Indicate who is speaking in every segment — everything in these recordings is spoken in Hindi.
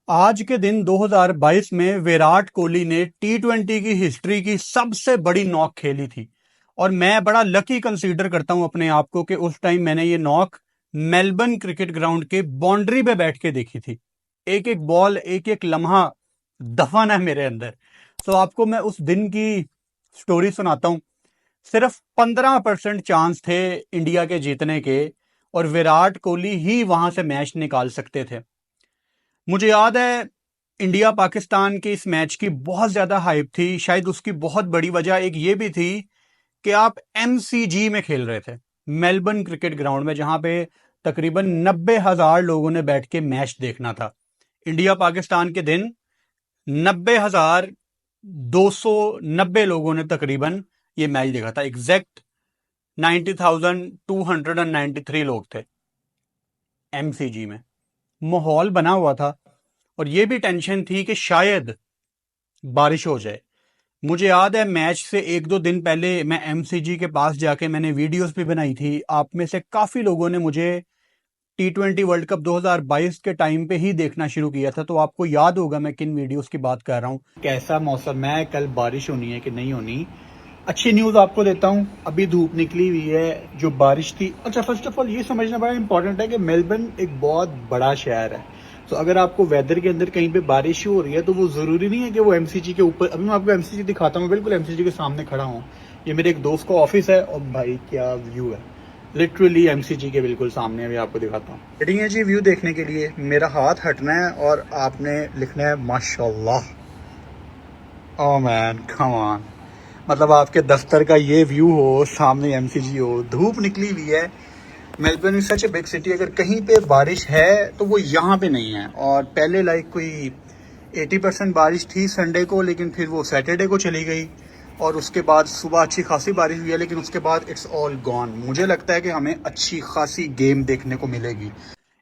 Speaker 1: आज के दिन 2022 में विराट कोहली ने टी20 की हिस्ट्री की सबसे बड़ी नॉक खेली थी। और मैं बड़ा लकी कंसीडर करता हूं अपने आप को कि उस टाइम मैंने ये नॉक मेलबर्न क्रिकेट ग्राउंड के बाउंड्री पे बैठ के देखी थी। एक एक बॉल, एक एक लम्हा दफन है मेरे अंदर। तो आपको मैं उस दिन की स्टोरी सुनाता हूं। सिर्फ 15% चांस थे इंडिया के जीतने के, और विराट कोहली ही वहां से मैच निकाल सकते थे। मुझे याद है इंडिया पाकिस्तान के इस मैच की बहुत ज्यादा हाइप थी। शायद उसकी बहुत बड़ी वजह एक ये भी थी कि आप एमसीजी में खेल रहे थे, मेलबर्न क्रिकेट ग्राउंड में, जहां पे तकरीबन 90,000 लोगों ने बैठ के मैच देखना था। इंडिया पाकिस्तान के दिन 90,290 लोगों ने तकरीबन ये मैच देखा था। एग्जैक्ट 90,293 लोग थे एमसीजी में। माहौल बना हुआ था और ये भी टेंशन थी कि शायद बारिश हो जाए। मुझे याद है मैच से एक दो दिन पहले मैं एमसीजी के पास जाके मैंने वीडियोस भी बनाई थी। आप में से काफी लोगों ने मुझे टी20 वर्ल्ड कप 2022 के टाइम पे ही देखना शुरू किया था, तो आपको याद होगा मैं किन वीडियोस की बात कर रहा हूँ। कैसा मौसम है, कल बारिश होनी है कि नहीं होनी। अच्छी न्यूज आपको देता हूँ, अभी धूप निकली हुई है। जो बारिश थी, अच्छा फर्स्ट ऑफ ऑल ये समझना बड़ा इंपॉर्टेंट है कि मेलबर्न एक बहुत बड़ा शहर है। तो अगर आपको वेदर के अंदर कहीं पे बारिश हो रही है तो वो जरूरी नहीं है कि वो एमसीजी के ऊपर। अभी मैं आपको एमसीजी दिखाता हूँ, बिल्कुल एमसीजी के सामने खड़ा हूँ। ये मेरे एक दोस्त का ऑफिस है और भाई क्या व्यू है, लिटरली एमसीजी के बिल्कुल सामने। अभी आपको दिखाता हूँ। रेडी है जी व्यू देखने के लिए? मेरा हाथ हटना है और आपने लिखना है माशाल्लाह। Oh man come on. मतलब आपके दफ्तर का ये व्यू हो, सामने एमसीजी हो, धूप निकली हुई है। Melbourne is such a big city, अगर कहीं पे बारिश है तो वो यहाँ पे नहीं है। और पहले लाइक कोई 80% बारिश थी संडे को, लेकिन फिर वो सैटरडे को चली गई। और उसके बाद सुबह अच्छी खासी बारिश हुई है, लेकिन उसके बाद इट्स ऑल गॉन। मुझे लगता है कि हमें अच्छी खासी गेम देखने को मिलेगी।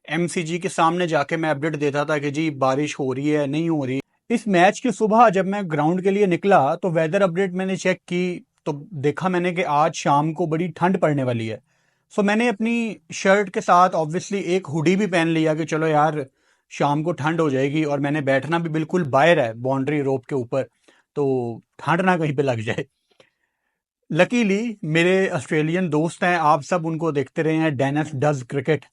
Speaker 1: एमसीजी के सामने जाके मैं अपडेट देता था कि जी बारिश हो रही है, नहीं हो रही। इस मैच की सुबह जब मैं ग्राउंड के लिए निकला तो वेदर अपडेट मैंने चेक की, तो देखा मैंने कि आज शाम को बड़ी ठंड पड़ने वाली है। सो मैंने अपनी शर्ट के साथ ऑब्वियसली एक हुडी भी पहन लिया कि चलो यार शाम को ठंड हो जाएगी। और मैंने बैठना भी बिल्कुल बाहर है, बाउंड्री रोप के ऊपर, तो ठंड ना कहीं पे लग जाए। लकीली मेरे ऑस्ट्रेलियन दोस्त हैं, आप सब उनको देखते रहे हैं, डेनिस डज क्रिकेट,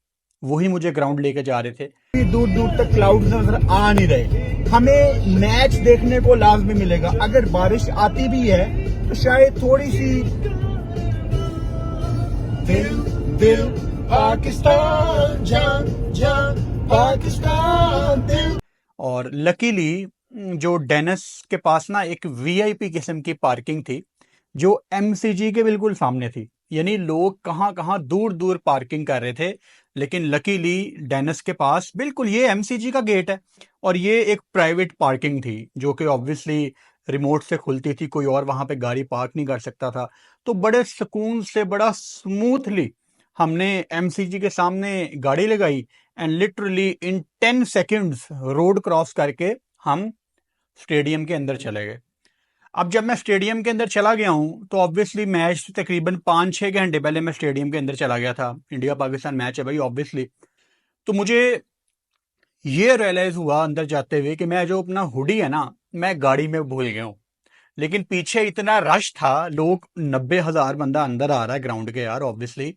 Speaker 1: वही मुझे ग्राउंड लेके जा रहे थे। दूर दूर तक क्लाउड नजर आ नहीं रहे। हमें मैच देखने को लाजमी मिलेगा। अगर बारिश आती भी है तो शायद थोड़ी सी। दिल दिल पाकिस्तान जान जान पाकिस्तान दिल। और लकीली जो डेनिस के पास ना एक वीआईपी किस्म की पार्किंग थी जो एमसीजी के बिल्कुल सामने थी। यानी लोग कहां कहां दूर दूर पार्किंग कर रहे थे, लेकिन लकीली डेनिस के पास बिल्कुल ये एमसीजी का गेट है और ये एक प्राइवेट पार्किंग थी जो कि ऑब्वियसली रिमोट से खुलती थी, कोई और वहां पे गाड़ी पार्क नहीं कर सकता था। तो बड़े सुकून से, बड़ा स्मूथली हमने एमसीजी के सामने गाड़ी लगाई and literally in 10 seconds road cross करके हम स्टेडियम के अंदर चले गए। अब जब मैं स्टेडियम के अंदर चला गया हूं तो ऑब्वियसली मैच तकरीबन 5-6 घंटे पहले मैं स्टेडियम के अंदर चला गया था। इंडिया पाकिस्तान मैच है भाई ऑब्वियसली। तो मुझे ये रियलाइज हुआ अंदर जाते हुए कि मैं जो अपना हुडी है ना, मैं गाड़ी में भूल गया हूँ। लेकिन पीछे इतना रश था, लोग 90,000 बंदा अंदर आ रहा है ग्राउंड के यार ऑब्वियसली।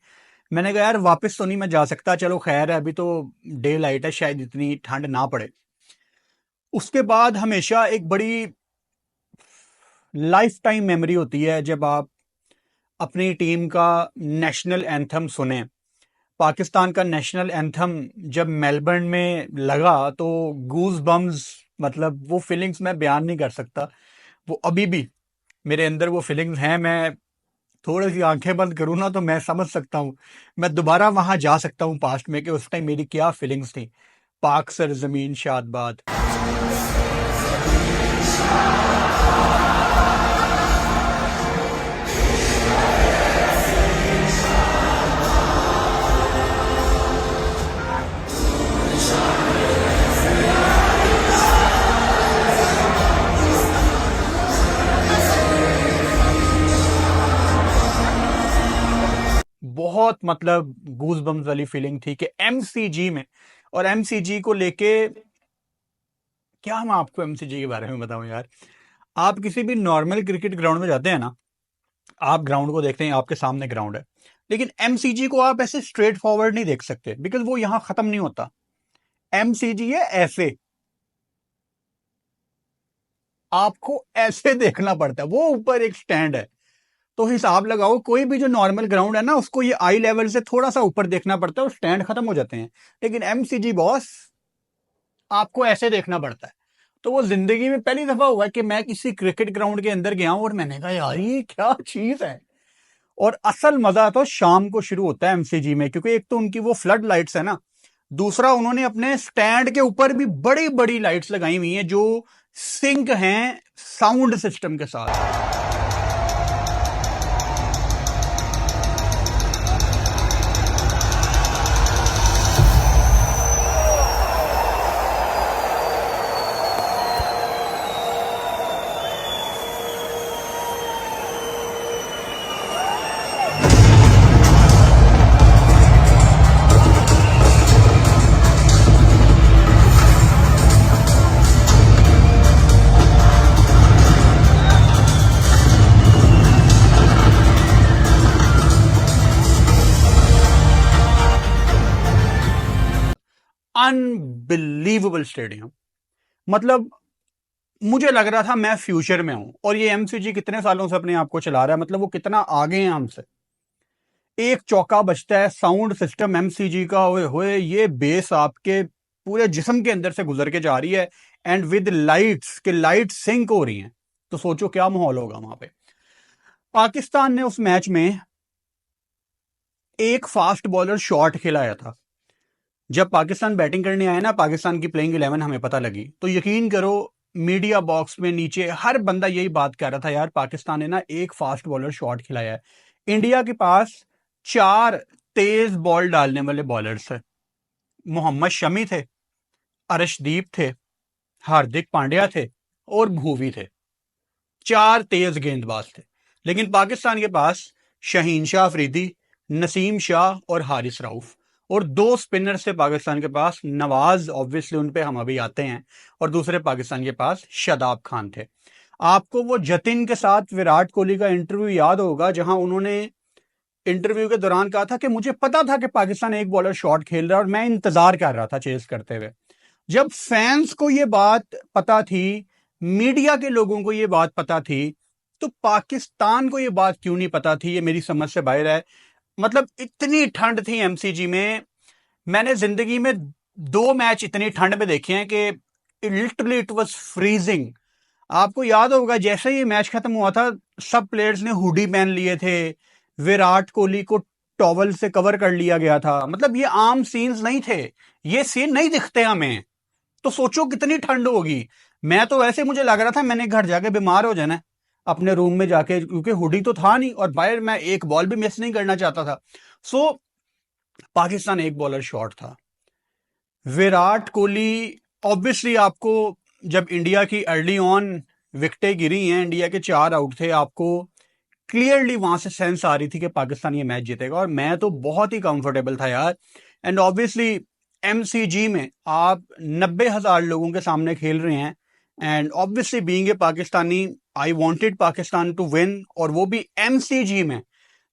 Speaker 1: मैंने कहा यार वापस तो नहीं मैं जा सकता, चलो खैर है अभी तो डे लाइट है, शायद इतनी ठंड ना पड़े। उसके बाद हमेशा एक बड़ी लाइफ टाइम मेमोरी होती है जब आप अपनी टीम का नेशनल एंथम सुने। पाकिस्तान का नेशनल एंथम जब मेलबर्न में लगा तो गूज बम्स, मतलब वो फीलिंग्स मैं बयान नहीं कर सकता। वो अभी भी मेरे अंदर वो फीलिंग्स हैं। मैं थोड़ी सी आंखें बंद करूँ ना तो मैं समझ सकता हूँ, मैं दोबारा वहां जा सकता हूँ पास्ट में कि उस टाइम मेरी क्या फीलिंग्स थी। पाक सर जमीन शाद बात। बहुत मतलब गूज बम्स वाली फीलिंग थी कि एमसीजी में, और एमसीजी को लेके क्या मैं आपको एमसीजी के बारे में बताऊं यार। आप किसी भी नॉर्मल क्रिकेट ग्राउंड में जाते हैं ना, आप ग्राउंड को देखते हैं, आपके सामने ग्राउंड है, लेकिन एमसीजी को आप ऐसे स्ट्रेट फॉरवर्ड नहीं देख सकते, बिकॉज वो यहां खत्म नहीं होता। एमसीजी है ऐसे, आपको ऐसे देखना पड़ता है, वो ऊपर एक स्टैंड है। तो हिसाब लगाओ, कोई भी जो नॉर्मल ग्राउंड है ना, उसको ये आई लेवल से थोड़ा सा ऊपर देखना पड़ता है और स्टैंड खत्म हो जाते हैं। लेकिन एमसीजी बॉस, आपको ऐसे देखना पड़ता है। तो वो जिंदगी में पहली दफा हुआ है कि मैं किसी क्रिकेट ग्राउंड के अंदर गया हूं और मैंने कहा यार ये क्या चीज है। और असल मजा तो शाम को शुरू होता है एमसीजी में, क्योंकि एक तो उनकी वो फ्लड लाइट्स है ना, दूसरा उन्होंने अपने स्टैंड के ऊपर भी बड़ी बड़ी लाइट्स लगाई हुई हैं जो सिंक हैं साउंड सिस्टम के साथ। अनबिलीवेबल स्टेडियम, मतलब मुझे लग रहा था मैं फ्यूचर में हूं। और ये एमसीजी कितने सालों से अपने आप को चला रहा है, मतलब वो कितना आगे हैं हमसे। एक चौका बजता है, साउंड सिस्टम एमसीजी का, ओए होए, ये बेस आपके पूरे जिस्म के अंदर से गुजर के जा रही है, एंड विद लाइट्स के लाइट सिंक हो रही हैं। तो सोचो क्या माहौल होगा वहां पे। पाकिस्तान ने उस मैच में एक फास्ट बॉलर शॉट खिलाया था। जब पाकिस्तान बैटिंग करने आया ना, पाकिस्तान की प्लेइंग 11 हमें पता लगी, तो यकीन करो मीडिया बॉक्स में नीचे हर बंदा यही बात कर रहा था, यार पाकिस्तान ने ना एक फास्ट बॉलर शॉट खिलाया है। इंडिया के पास 4 तेज बॉल डालने वाले बॉलर्स थे। मोहम्मद शमी थे, अर्शदीप थे, हार्दिक पांड्या थे और भूवी थे। 4 तेज गेंदबाज थे। लेकिन पाकिस्तान के पास शहीन शाह अफरीदी, नसीम शाह और हारिस राउफ, और 2 स्पिनर से पाकिस्तान के पास, नवाज ऑब्वियसली उन पे हम अभी आते हैं, और दूसरे पाकिस्तान के पास शादाब खान थे। आपको वो जतिन के साथ विराट कोहली का इंटरव्यू याद होगा, जहां उन्होंने इंटरव्यू के दौरान कहा था कि मुझे पता था कि पाकिस्तान एक बॉलर शॉट खेल रहा है और मैं इंतजार कर रहा था चेस करते हुए। जब फैंस को यह बात पता थी, मीडिया के लोगों को यह बात पता थी, तो पाकिस्तान को यह बात क्यों नहीं पता थी, ये मेरी समझ से बाहर है। मतलब इतनी ठंड थी एमसीजी में, मैंने जिंदगी में 2 मैच इतनी ठंड में देखे हैं कि लिटरली इट वाज फ्रीजिंग। आपको याद होगा जैसे ही मैच खत्म हुआ था, सब प्लेयर्स ने हुडी पहन लिए थे, विराट कोहली को टॉवल से कवर कर लिया गया था। मतलब ये आम सीन्स नहीं थे, ये सीन नहीं दिखते हमें। तो सोचो कितनी ठंड होगी। मैं तो वैसे, मुझे लग रहा था मैंने घर जाके बीमार हो जाना अपने रूम में जाके, क्योंकि हुडी तो था नहीं और बाहर मैं एक बॉल भी मिस नहीं करना चाहता था। सो पाकिस्तान एक बॉलर शॉर्ट था। विराट कोहली, ऑब्वियसली आपको जब इंडिया की अर्ली ऑन विकेटें गिरी हैं, इंडिया के 4 आउट थे, आपको क्लियरली वहां से सेंस आ रही थी कि पाकिस्तान ये मैच जीतेगा, और मैं तो बहुत ही कंफर्टेबल था यार। एंड ऑब्वियसली एमसीजी में आप 90,000 लोगों के सामने खेल रहे हैं, and obviously being a Pakistani, I wanted Pakistan to win, और वो भी एमसीजी में।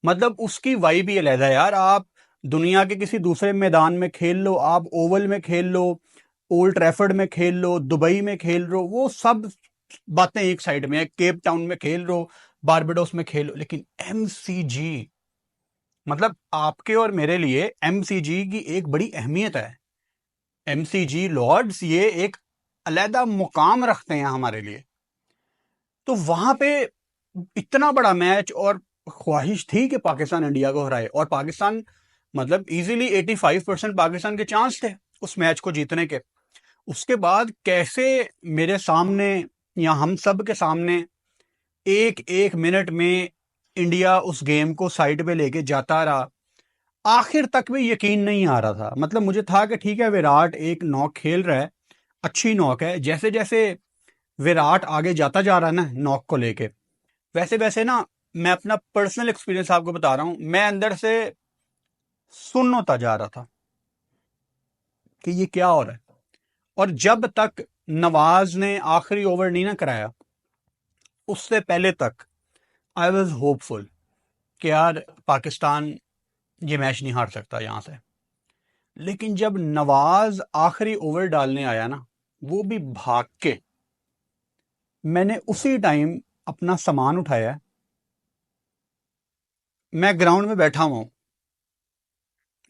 Speaker 1: मतलब उसकी वाइब ही अलग है यार। आप दुनिया के किसी दूसरे मैदान में खेल लो, आप ओवल में खेल लो, ओल्ड ट्रैफर्ड में खेल लो, दुबई में खेल लो, वो सब बातें एक साइड में है, केप टाउन में खेल लो, बारबेडोस में खेलो, लेकिन एमसीजी, मतलब आपके और मेरे लिए एमसीजी की एक बड़ी अहमियत है। एमसीजी लॉर्ड्स ये एक अलहदा मुकाम रखते हैं हमारे लिए। तो वहां पे इतना बड़ा मैच, और ख्वाहिश थी कि पाकिस्तान इंडिया को हराए, और पाकिस्तान, मतलब इजीली 85% पाकिस्तान के चांस थे उस मैच को जीतने के। उसके बाद कैसे मेरे सामने या हम सब के सामने एक एक मिनट में इंडिया उस गेम को साइड पे लेके जाता रहा, आखिर तक भी यकीन नहीं आ रहा था। मतलब मुझे था कि ठीक है, विराट एक नॉक खेल रहा है, अच्छी नॉक है। जैसे जैसे विराट आगे जाता जा रहा है ना नॉक को लेके, वैसे वैसे ना, मैं अपना पर्सनल एक्सपीरियंस आपको बता रहा हूं, मैं अंदर से सुन्न होता जा रहा था कि ये क्या हो रहा है। और जब तक नवाज ने आखिरी ओवर नहीं ना कराया, उससे पहले तक आई वॉज होपफुल कि यार पाकिस्तान ये मैच नहीं हार सकता यहाँ से। लेकिन जब नवाज आखिरी ओवर डालने आया ना, वो भी भाग के, मैंने उसी टाइम अपना सामान उठाया। मैं ग्राउंड में बैठा हुआ हूँ,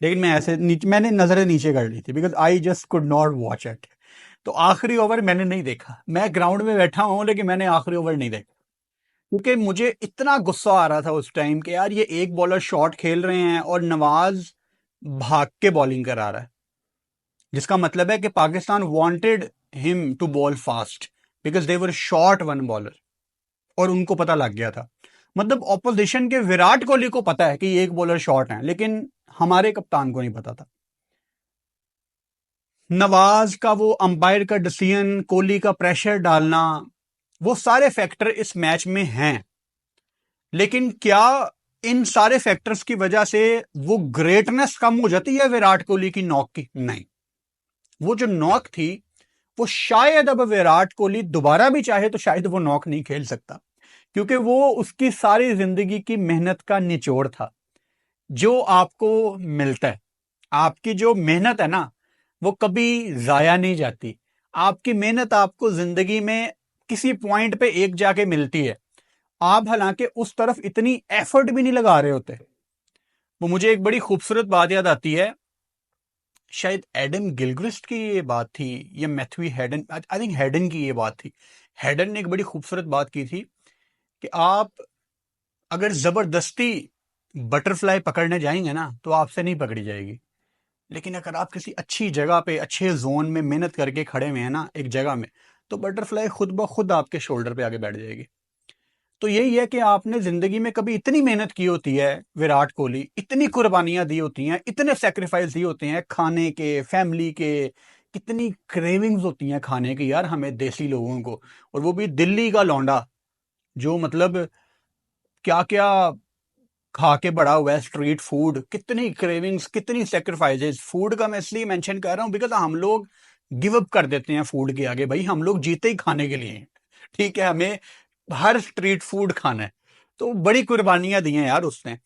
Speaker 1: लेकिन मैं ऐसे मैंने नजरें नीचे कर ली थी because I just could not watch it. तो आखिरी ओवर मैंने नहीं देखा। मैं ग्राउंड में बैठा हूँ लेकिन मैंने आखिरी ओवर नहीं देखा, क्योंकि मुझे इतना गुस्सा आ रहा था उस टाइम कि यार ये एक बॉलर शॉट खेल रहे हैं और नवाज भाग के बॉलिंग करा रहा है, जिसका मतलब है कि Pakistan wanted him to bowl fast because they were short one bowler, और उनको पता लग गया था। मतलब ऑपोजिशन के विराट कोहली को पता है कि ये एक बॉलर शॉर्ट है, लेकिन हमारे कप्तान को नहीं पता था। नवाज का वो अंपायर का डिसीजन, कोहली का प्रेशर डालना, वो सारे फैक्टर इस मैच में हैं। लेकिन क्या इन सारे फैक्टर्स की वजह से वो ग्रेटनेस कम हो जाती है विराट कोहली की नॉक की? नहीं। वो जो नॉक थी, वो शायद अब विराट कोहली दोबारा भी चाहे तो शायद वो नॉक नहीं खेल सकता, क्योंकि वो उसकी सारी जिंदगी की मेहनत का निचोड़ था। जो आपको मिलता है, आपकी जो मेहनत है ना, वो कभी जाया नहीं जाती। आपकी मेहनत आपको जिंदगी में किसी पॉइंट पे एक जाके मिलती है। आप हालांकि उस तरफ इतनी एफर्ट भी नहीं लगा रहे होते। वो मुझे एक बड़ी खूबसूरत बात याद आती है, शायद एडन गिलक्रिस्ट की ये बात थी या Matthew Hayden, I think Hayden की ये बात थी। हेडन ने एक बड़ी खूबसूरत बात की थी कि आप अगर जबरदस्ती बटरफ्लाई पकड़ने जाएंगे ना तो आपसे नहीं पकड़ी जाएगी, लेकिन अगर आप किसी अच्छी जगह पे अच्छे जोन में मेहनत करके खड़े हुए हैं ना एक जगह में, तो बटरफ्लाई खुद ब खुद आपके शोल्डर पे आके बैठ जाएगी। तो यही है कि आपने जिंदगी में कभी इतनी मेहनत की होती है, विराट कोहली इतनी कुर्बानियां दी होती हैं, इतने सेक्रीफाइस दिए होते हैं खाने के, फैमिली के, कितनी क्रेविंग्स होती हैं खाने की यार हमें देसी लोगों को, और वो भी दिल्ली का लौंडा जो मतलब क्या क्या खा के बड़ा हुआ है, स्ट्रीट फूड, कितनी क्रेविंग्स, कितनी सेक्रीफाइसेस। फूड का मैं इसलिए मेंशन कर रहा हूं बिकॉज हम लोग गिव अप कर देते हैं फूड के आगे। भाई हम लोग जीते ही खाने के लिए हैं, ठीक है, हमें हर स्ट्रीट फूड खाना है। तो बड़ी कुर्बानियां दी हैं यार उसने,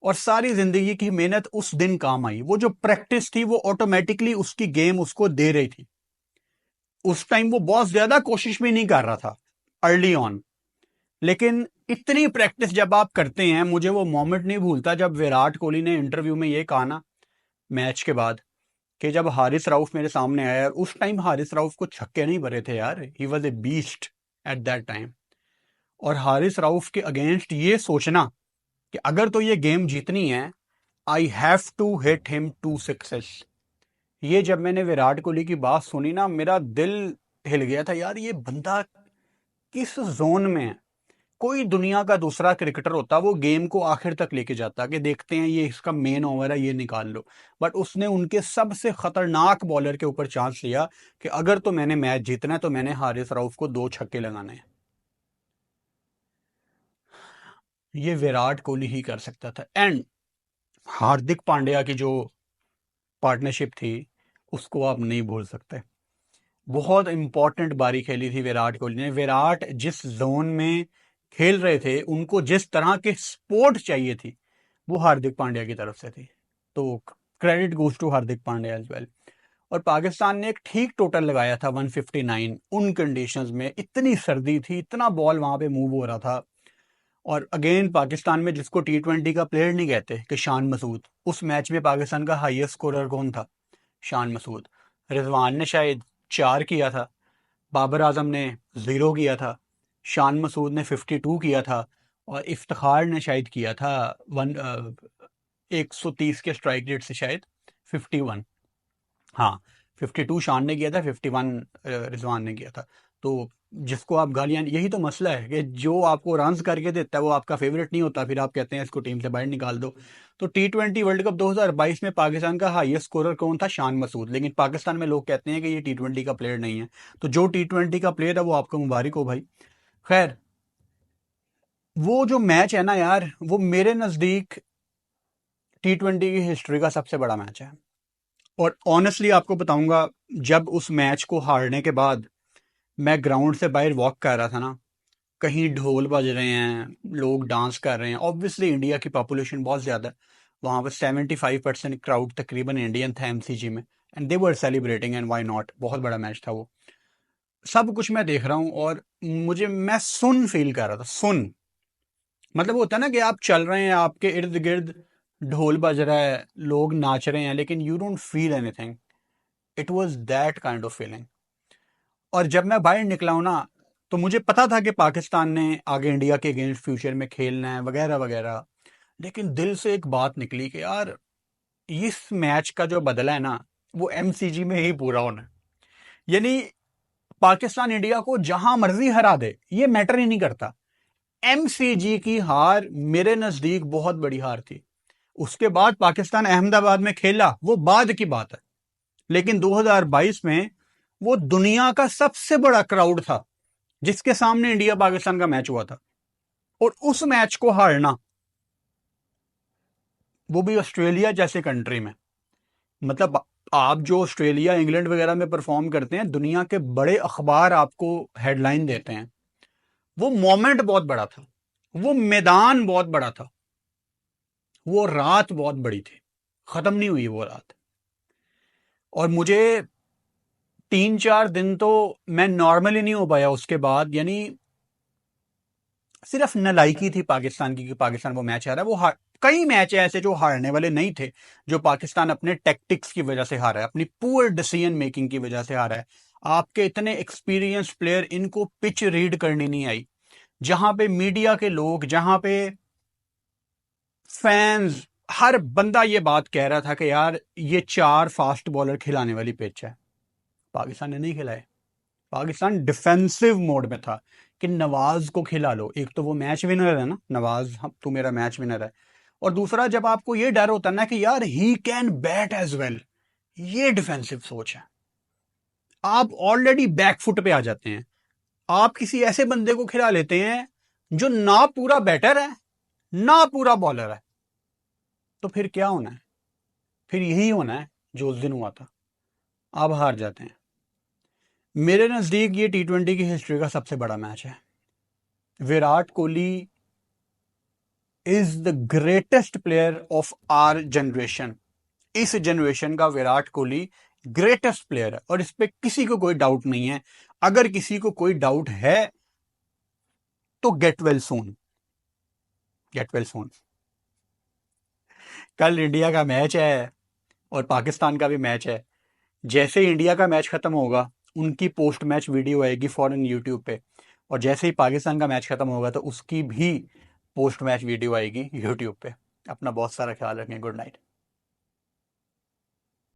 Speaker 1: और सारी जिंदगी की मेहनत उस दिन काम आई। वो जो प्रैक्टिस थी वो ऑटोमेटिकली उसकी गेम उसको दे रही थी। उस टाइम वो बहुत ज्यादा कोशिश भी नहीं कर रहा था अर्ली ऑन, लेकिन इतनी प्रैक्टिस जब आप करते हैं, मुझे वो मोमेंट नहीं भूलता जब विराट कोहली ने इंटरव्यू में ये कहा ना मैच के बाद, कि जब हारिस राउफ मेरे सामने आया, और उस टाइम हारिस राउफ को छक्के नहीं भरे थे यार, he was a beast at that time. और हारिस राउफ के अगेंस्ट ये सोचना कि अगर तो ये गेम जीतनी है, I have to hit him 2 sixes. ये जब मैंने विराट कोहली की बात सुनी ना, मेरा दिल हिल गया था यार, ये बंदा किस जोन में है। कोई दुनिया का दूसरा क्रिकेटर होता वो गेम को आखिर तक लेके जाता कि देखते हैं ये इसका मेन ओवर है, ये निकाल लो। बट उसने उनके सबसे खतरनाक बॉलर के ऊपर चांस लिया कि अगर तो मैंने मैच जीतना है तो मैंने हारिस राउफ को 2 छक्के लगाने हैं। ये विराट कोहली ही कर सकता था। एंड हार्दिक पांड्या की जो पार्टनरशिप थी उसको आप नहीं भूल सकते। बहुत इंपॉर्टेंट बारी खेली थी विराट कोहली ने। विराट जिस जोन में खेल रहे थे, उनको जिस तरह के सपोर्ट चाहिए थी, वो हार्दिक पांड्या की तरफ से थी। तो credit goes to Hardik Pandya as well. और पाकिस्तान ने एक ठीक टोटल लगाया था 159 उन कंडीशंस में। इतनी सर्दी थी, इतना बॉल वहां पे मूव हो रहा था। और अगेन पाकिस्तान में जिसको T20 का प्लेयर नहीं कहते कि शान मसूद, उस मैच में पाकिस्तान का हाईएस्ट स्कोरर कौन था? शान मसूद। रिजवान ने शायद 4 किया था, बाबर आजम ने 0 किया था, शान मसूद ने 52 किया था, और इफ्तिखार ने शायद किया था 130 के स्ट्राइक रेट से शायद 51। हाँ, 52 शान ने किया था, 51 रिजवान ने किया था। तो जिसको आप गालियां, यही तो मसला है कि जो आपको रन्स करके देता है वो आपका फेवरेट नहीं होता, फिर आप कहते हैं इसको टीम से बाहर निकाल दो। तो T20 वर्ल्ड कप 2022 में पाकिस्तान का हाईएस्ट स्कोरर कौन था? शान मसूद। लेकिन पाकिस्तान में लोग कहते हैं कि ये T20 का प्लेयर नहीं है। तो जो T20 का प्लेयर है वो आपको मुबारक हो भाई। खैर, वो जो मैच है ना यार, वो मेरे नज़दीक T20 की हिस्ट्री का सबसे बड़ा मैच है। और ऑनेस्टली आपको बताऊंगा, जब उस मैच को हारने के बाद मैं ग्राउंड से बाहर वॉक कर रहा था ना, कहीं ढोल बज रहे हैं, लोग डांस कर रहे हैं। ऑब्वियसली इंडिया की पॉपुलेशन बहुत ज़्यादा है, वहाँ पर 75% क्राउड तकरीबन इंडियन था एमसीजी में, and they were celebrating, and why not, बहुत बड़ा मैच था वो। सब कुछ मैं देख रहा हूँ और मैं सुन फील कर रहा था, सुन। मतलब होता है ना कि आप चल रहे हैं, आपके इर्द गिर्द ढोल बज रहा है, लोग नाच रहे हैं, लेकिन you don't feel anything. It was that kind of feeling. और जब मैं बाहर निकला हूं ना, तो मुझे पता था कि पाकिस्तान ने आगे इंडिया के अगेंस्ट फ्यूचर में खेलना है वगैरह वगैरह, लेकिन दिल से एक बात निकली कि यार, इस मैच का जो बदला है ना, वो एमसीजी में ही पूरा होना है। यानी पाकिस्तान इंडिया को जहां मर्जी हरा दे, ये मैटर ही नहीं करता। एमसीजी की हार मेरे नजदीक बहुत बड़ी हार थी। उसके बाद पाकिस्तान अहमदाबाद में खेला, वो बाद की बात है, लेकिन 2022 में वो दुनिया का सबसे बड़ा क्राउड था जिसके सामने इंडिया पाकिस्तान का मैच हुआ था, और उस मैच को हारना, वो भी ऑस्ट्रेलिया जैसे कंट्री में। मतलब आप जो ऑस्ट्रेलिया इंग्लैंड वगैरह में परफॉर्म करते हैं, दुनिया के बड़े अखबार आपको हेडलाइन देते हैं। वो मोमेंट बहुत बड़ा था, वो मैदान बहुत बड़ा था, वो रात बहुत बड़ी थी, खत्म नहीं हुई वो रात। और मुझे 3-4 दिन तो मैं नॉर्मली नहीं हो पाया उसके बाद। यानी सिर्फ नलायकी थी पाकिस्तान की कि पाकिस्तान वो मैच हारा। कई मैच ऐसे जो हारने वाले नहीं थे, जो पाकिस्तान अपने टैक्टिक्स की वजह से हारा है, अपनी पुअर डिसीजन मेकिंग की वजह से हारा है। आपके इतने एक्सपीरियंस प्लेयर, इनको पिच रीड करनी नहीं आई। जहां पे मीडिया के लोग, जहां पे फैंस, हर बंदा ये बात कह रहा था कि यार, ये 4 फास्ट बॉलर खिलाने वाली पिच है, पाकिस्तान ने नहीं खिलाए। पाकिस्तान डिफेंसिव मोड में था कि नवाज को खिला लो। एक तो वो मैच विनर है ना नवाज, हम तू मेरा मैच विनर है। और दूसरा, जब आपको ये डर होता है ना कि यार he can bat as well, ये डिफेंसिव सोच है। आप ऑलरेडी बैकफुट पे आ जाते हैं, आप किसी ऐसे बंदे को खिला लेते हैं जो ना पूरा बैटर है ना पूरा बॉलर है, तो फिर क्या होना है? फिर यही होना है जो उस दिन हुआ था, आप हार जाते हैं। मेरे नजदीक ये T20 की हिस्ट्री का सबसे बड़ा मैच है। Virat Kohli is the greatest player of our generation. इस जनरेशन का विराट कोहली ग्रेटेस्ट प्लेयर है, और इस पे किसी को कोई डाउट नहीं है। अगर किसी को कोई डाउट है तो get well soon, get well soon. कल इंडिया का मैच है और पाकिस्तान का भी मैच है। जैसे ही इंडिया का मैच खत्म होगा, उनकी पोस्ट मैच वीडियो आएगी फॉरन यूट्यूब पे, और जैसे ही पाकिस्तान का मैच खत्म होगा तो उसकी भी पोस्ट मैच वीडियो आएगी यूट्यूब पे। अपना बहुत सारा ख्याल रखें। Good night.